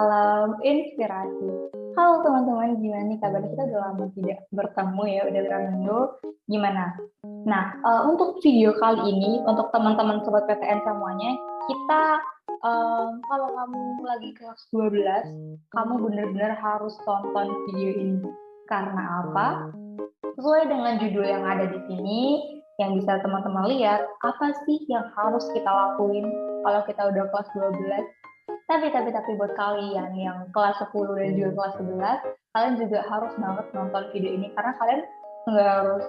salam inspirasi. Halo teman-teman, gimana nih kabarnya? Kita udah lama tidak bertemu ya, udah berapa minggu. Gimana? Nah, untuk video kali ini, untuk teman-teman Sobat PTN semuanya, kita kalau kamu lagi kelas 12, kamu benar-benar harus tonton video ini. Karena apa? Sesuai dengan judul yang ada di sini, yang bisa teman-teman lihat, apa sih yang harus kita lakuin kalau kita udah kelas 12? Tapi buat kalian yang kelas 10 dan juga kelas 11, kalian juga harus banget nonton video ini karena kalian nggak harus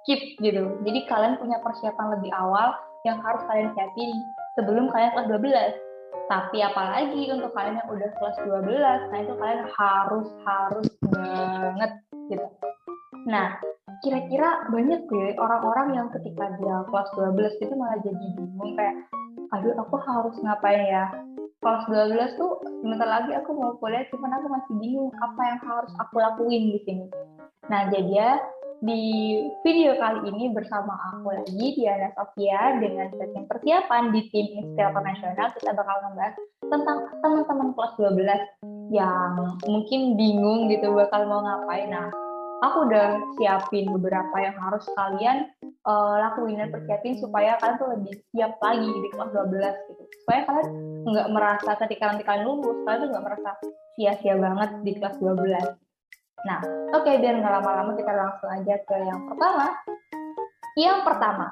skip gitu. Jadi kalian punya persiapan lebih awal yang harus kalian siapin sebelum kalian kelas 12. Tapi apalagi untuk kalian yang udah kelas 12, nah itu kalian harus banget gitu. Nah, kira-kira banyak ya orang-orang yang ketika dia kelas 12 itu malah jadi bingung kayak, aduh aku harus ngapain ya? Kelas 12 tuh sebentar lagi aku mau kuliah, cuman aku masih bingung apa yang harus aku lakuin di sini. Nah, jadi ya di video kali ini bersama aku lagi, Diana Sofia, dengan sesi persiapan di tim Inspirator Nasional, kita bakal ngebahas tentang teman-teman kelas 12 yang mungkin bingung gitu bakal mau ngapain. Nah, aku udah siapin beberapa yang harus kalian lakuin dan persiapin supaya kalian tuh lebih siap lagi di kelas 12 gitu. Supaya kalian nggak merasa ketika nanti kalian lulus, kalian tuh nggak merasa sia-sia banget di kelas 12. Nah, oke, biar nggak lama-lama kita langsung aja ke yang pertama. Yang pertama,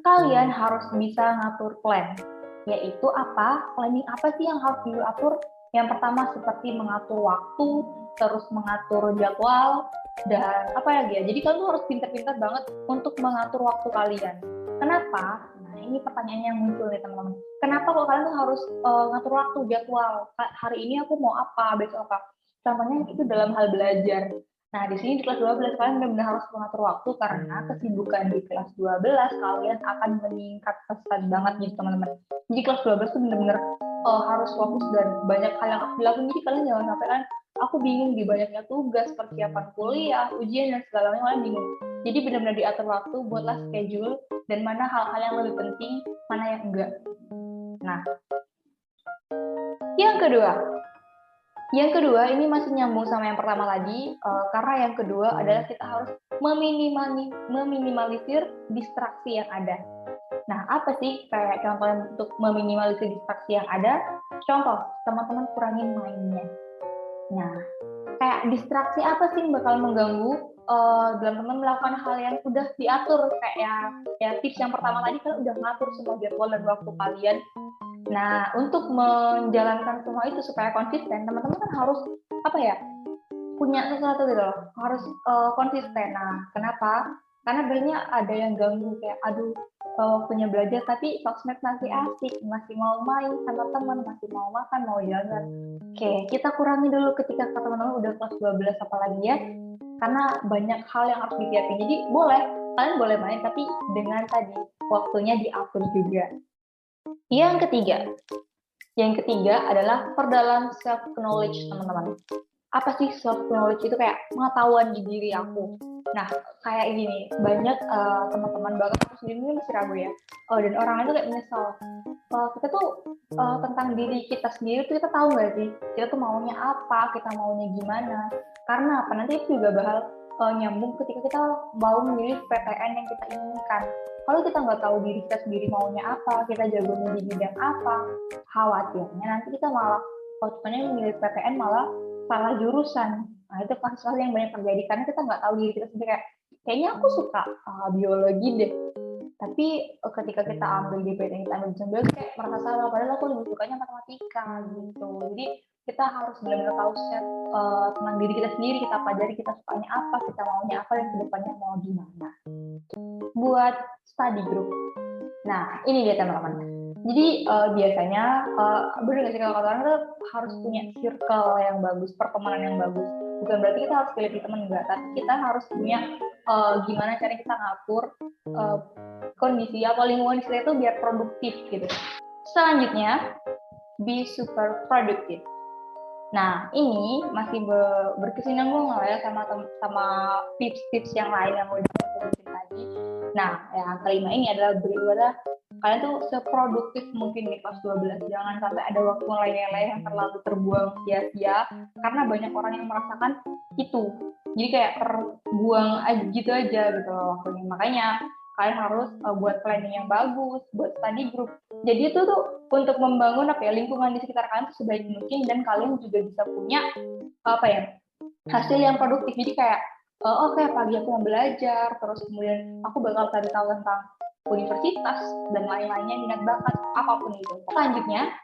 kalian harus bisa ngatur plan. Yaitu apa? Planning apa sih yang harus diatur? Yang pertama seperti mengatur waktu, terus mengatur jadwal, dan apa lagi ya? Jadi kalian tuh harus pintar-pintar banget untuk mengatur waktu kalian. Kenapa? Nah, ini pertanyaan yang muncul nih teman-teman. Kenapa kok kalian tuh harus ngatur waktu, jadwal? Hari ini aku mau apa, besok apa? Contohnya itu dalam hal belajar. Nah, di sini di kelas 12 kalian benar-benar harus mengatur waktu karena kesibukan di kelas 12 kalian akan meningkat pesat banget nih teman-teman. Jadi kelas 12 itu benar-benar harus fokus dan banyak hal yang harus dilakukan. Jadi kalian jangan sampai kan aku bingung di banyaknya tugas, persiapan kuliah, ujian dan segala macam kalian bingung. Jadi benar-benar diatur waktu, buatlah schedule dan mana hal-hal yang lebih penting, mana yang enggak. Nah, yang kedua ini masih nyambung sama yang pertama tadi, karena yang kedua adalah kita harus meminimalisir distraksi yang ada. Nah, apa sih kayak contoh untuk meminimalisir distraksi yang ada? Contoh, teman-teman kurangin mainnya. Nah, kayak distraksi apa sih yang bakal mengganggu teman-teman melakukan hal yang udah diatur, kayak ya tips yang pertama tadi kan udah ngatur semua jadwal dan waktu kalian. Nah, untuk menjalankan semua itu supaya konsisten, teman-teman kan harus apa ya? Punya sesuatu gitu loh, harus konsisten. Nah, kenapa? Karena banyak ada yang ganggu kayak aduh waktunya belajar tapi sosmed masih asik, masih mau main sama teman, masih mau makan, mau jalan. Oke, kita kurangi dulu ketika teman-teman udah kelas 12 apalagi ya. Karena banyak hal yang harus disiapin. Jadi kalian boleh main tapi dengan tadi waktunya diatur juga. Yang ketiga adalah perdalam self knowledge teman-teman. Apa sih self knowledge itu? Kayak pengetahuan di diri aku. Nah, kayak gini, banyak teman-teman bahkan aku sendiri masih ragu ya. Dan orang lain tuh kayak menyesal. Kita tuh tentang diri kita sendiri tuh kita tahu nggak sih? Kita tuh maunya apa? Kita maunya gimana? Karena apa? Nanti itu juga bakal nyambung ketika kita mau memilih PTN yang kita inginkan. Kalau kita nggak tahu diri kita sendiri maunya apa, kita jagonya di bidang apa, khawatirnya nanti kita malah pokoknya memilih PTN malah salah jurusan. Nah, itu kasus yang banyak terjadi karena kita nggak tahu diri kita sendiri kayak kayaknya aku suka biologi deh. Tapi ketika kita ambil di PTN, kita ambil jurusan kayak merasa salah, padahal aku lebih sukanya matematika gitu. Jadi kita harus benar-benar tahu tentang diri kita sendiri, kita pelajari kita sukanya apa, kita maunya apa, dan kedepannya mau gimana. Buat study group. Nah, ini dia teman-teman. Jadi biasanya bener nggak sih kalau kata orang tuh harus punya circle yang bagus, pertemanan yang bagus. Bukan berarti kita harus pilih teman enggak, tapi kita harus punya gimana cara kita ngatur kondisi atau lingkungan kita itu biar produktif gitu. Selanjutnya, be super productive. Nah, ini masih berkesinambungan lah ya sama tips-tips yang lain yang udah aku sebutin tadi. Nah, yang kelima ini adalah kalian tuh seproduktif mungkin di kelas 12. Jangan sampai ada waktu leleh yang terlalu terbuang sia-sia karena banyak orang yang merasakan itu. Jadi kayak terbuang aja gitu gitu loh waktunya. Makanya kalian harus buat planning yang bagus, buat study group. Jadi itu tuh untuk membangun lingkungan di sekitar kalian tuh sebaik mungkin, dan kalian juga bisa punya hasil yang produktif. Jadi kayak oke, pagi aku mau belajar, terus kemudian aku bakal cari tahu tentang universitas dan lain-lainnya, minat bakat apapun itu. Selanjutnya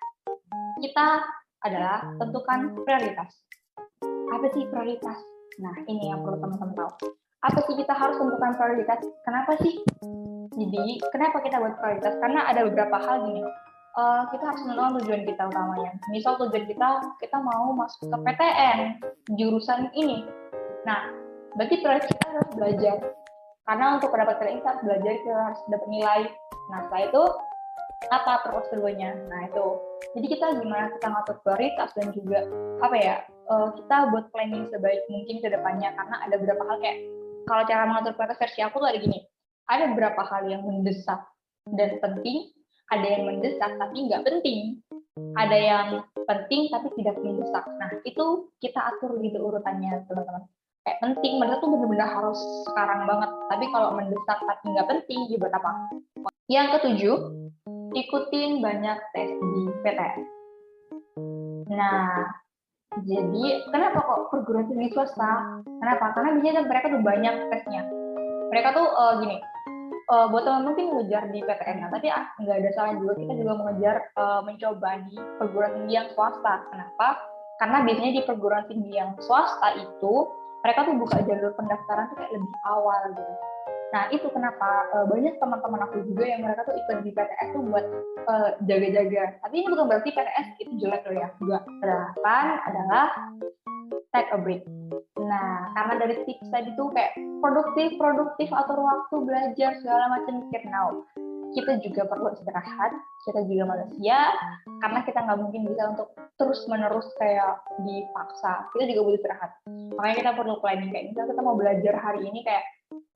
kita adalah tentukan prioritas. Apa sih prioritas? Nah, ini yang perlu teman-teman tahu. Apa sih kita harus tentukan prioritas? Kenapa sih? Jadi, kenapa kita buat prioritas? Karena ada beberapa hal gini. Kita harus menentukan tujuan kita utamanya. Misal tujuan kita mau masuk ke PTN, jurusan ini. Nah, berarti prioritas kita harus belajar. Karena untuk mendapatkan ini kita harus belajar, kita harus dapat nilai. Nah, setelah itu, apa terus keduanya? Nah, itu. Jadi kita gimana kita ngatur prioritas dan juga kita buat planning sebaik mungkin ke depannya, karena ada beberapa hal kayak kalau cara mengatur prioritas versi aku tuh ada gini. Ada beberapa hal yang mendesak dan penting, ada yang mendesak tapi nggak penting, ada yang penting tapi tidak mendesak. Nah, itu kita atur gitu urutannya, teman-teman. Kayak penting, mendesak tuh benar-benar harus sekarang banget. Tapi kalau mendesak tapi nggak penting, ya buat apa? Yang ketujuh, ikutin banyak tes di PTN. Nah, jadi kenapa kok perguruan tinggi swasta? Kenapa? Karena biasanya mereka tuh banyak tesnya. Mereka tuh gini, buat teman mungkin ngejar di PTN, tapi nggak ada salah juga, kita juga mengejar mencoba di perguruan tinggi yang swasta. Kenapa? Karena biasanya di perguruan tinggi yang swasta itu mereka tuh buka jalur pendaftaran tuh kayak lebih awal gitu. Nah, itu kenapa banyak teman-teman aku juga yang mereka tuh ikut di PTS tuh buat jaga-jaga. Tapi ini bukan berarti PTS itu jelek loh ya. Juga terapan adalah take a break. Nah, karena dari tips tadi tuh kayak produktif, atur waktu, belajar, segala macam mikir. Now, kita juga perlu istirahat, kita juga manusia, karena kita nggak mungkin bisa untuk terus-menerus kayak dipaksa. Kita juga butuh istirahat. Makanya kita perlu planning, kayak misalnya kita mau belajar hari ini kayak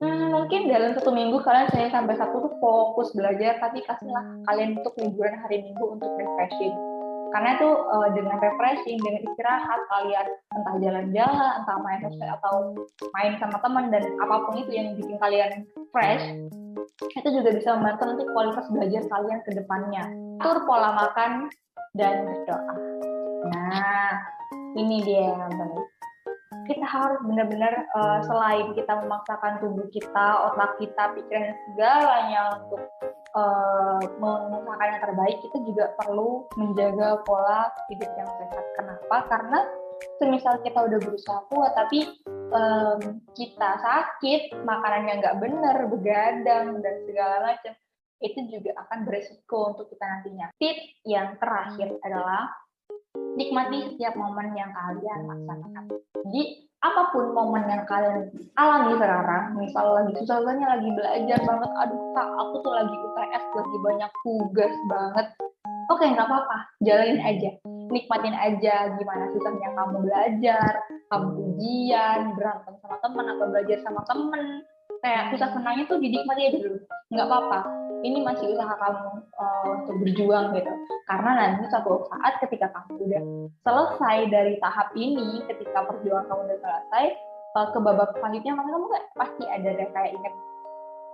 mungkin dalam 1 minggu kalian Senin sampai Sabtu tuh fokus belajar, tapi kasihlah kalian untuk liburan hari Minggu untuk refreshing. Karena itu dengan refreshing, dengan istirahat, kalian entah jalan-jalan, entah main sosial atau main sama teman, dan apapun itu yang bikin kalian fresh, itu juga bisa membantu nanti kualitas belajar kalian ke depannya. Atur pola makan dan berdoa. Nah, ini dia yang penting. Kita harus benar-benar selain kita memaksakan tubuh kita, otak kita, pikiran segalanya untuk mengusahakan yang terbaik, kita juga perlu menjaga pola hidup yang sehat. Kenapa? Karena semisal kita udah berusaha kuat tapi kita sakit, makanannya nggak benar, begadang dan segala macam, itu juga akan beresiko untuk kita nantinya. Tips yang terakhir adalah nikmati setiap momen yang kalian laksanakan. Jadi apapun momen yang kalian alami sekarang, misal lagi susah-susahnya, lagi belajar banget, aduh kak aku tuh lagi UTS, lagi banyak tugas banget, oke, nggak apa-apa, jalanin aja, nikmatin aja gimana susahnya kamu belajar, kamu ujian, berantem sama teman atau belajar sama temen, kayak susah senangnya tuh dinikmati aja dulu, nggak apa-apa, ini masih usaha kamu untuk berjuang gitu. Karena nanti suatu saat ketika kamu udah selesai dari tahap ini, ketika perjuangan kamu udah selesai, ke babak selanjutnya, maka kamu pasti ada deh kayak inget,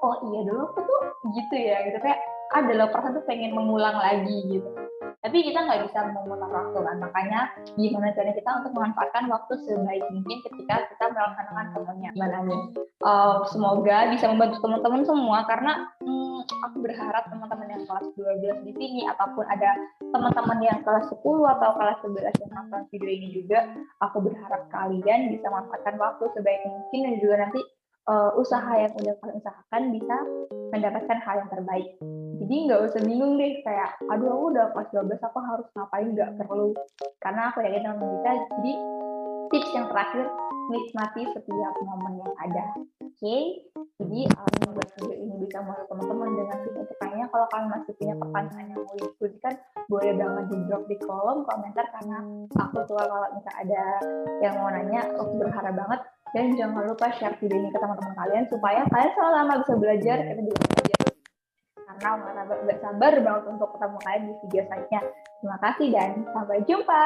oh iya dulu aku tuh gitu ya, gitu, kayak ada loh perasaan tuh pengen mengulang lagi gitu. Tapi kita nggak bisa memutar waktu kan, makanya gimana caranya kita untuk memanfaatkan waktu sebaik mungkin ketika kita melaksanakan semuanya. Gimana nih? Semoga bisa membantu teman-teman semua, karena aku berharap teman-teman yang kelas 12 di sini, ataupun ada teman-teman yang kelas 10 atau kelas 11 yang nonton video ini juga, aku berharap kalian bisa memanfaatkan waktu sebaik mungkin, dan juga nanti usaha yang udah kalian usahakan bisa mendapatkan hal yang terbaik. Jadi nggak usah bingung deh kayak, aduh aku udah kelas 12 aku harus ngapain, nggak perlu. Karena aku yakin teman kita. Jadi tips yang terakhir, nikmati setiap momen yang ada. Oke? Jadi semoga video ini bisa membantu teman-teman dengan feedback-nya. Kalau kalian masih punya pertanyaan yang mau diskusikan, boleh banget di drop di kolom komentar, karena aku tuh kalau misalnya ada yang mau nanya, aku berharap banget. Dan jangan lupa share video ini ke teman-teman kalian supaya kalian selama bisa belajar, kita juga belajar. Karena karena nggak sabar banget untuk ketemu kalian di video selanjutnya. Terima kasih dan sampai jumpa.